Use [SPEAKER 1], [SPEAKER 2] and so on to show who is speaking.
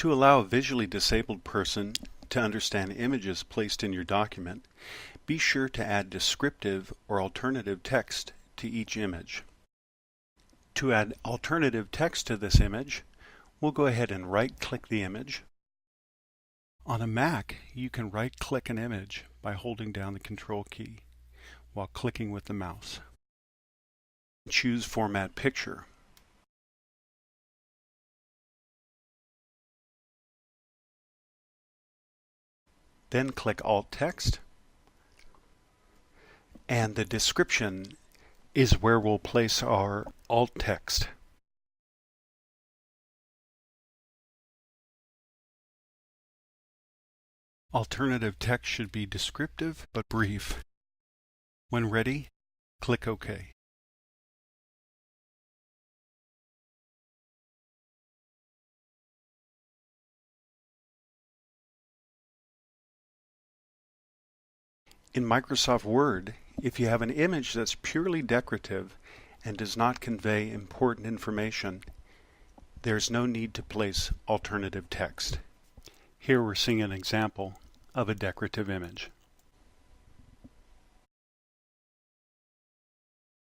[SPEAKER 1] To allow a visually disabled person to understand images placed in your document, be sure to add descriptive or alternative text to each image. To add alternative text to this image, we'll go ahead and right-click the image. On a Mac, you can right-click an image by holding down the Control key while clicking with the mouse. Choose Format Picture. Then click Alt Text, and the description is where we'll place our alt text. Alternative text should be descriptive but brief. When ready, click OK. In Microsoft Word, if you have an image that's purely decorative and does not convey important information, there's no need to place alternative text. Here we're seeing an example of a decorative image.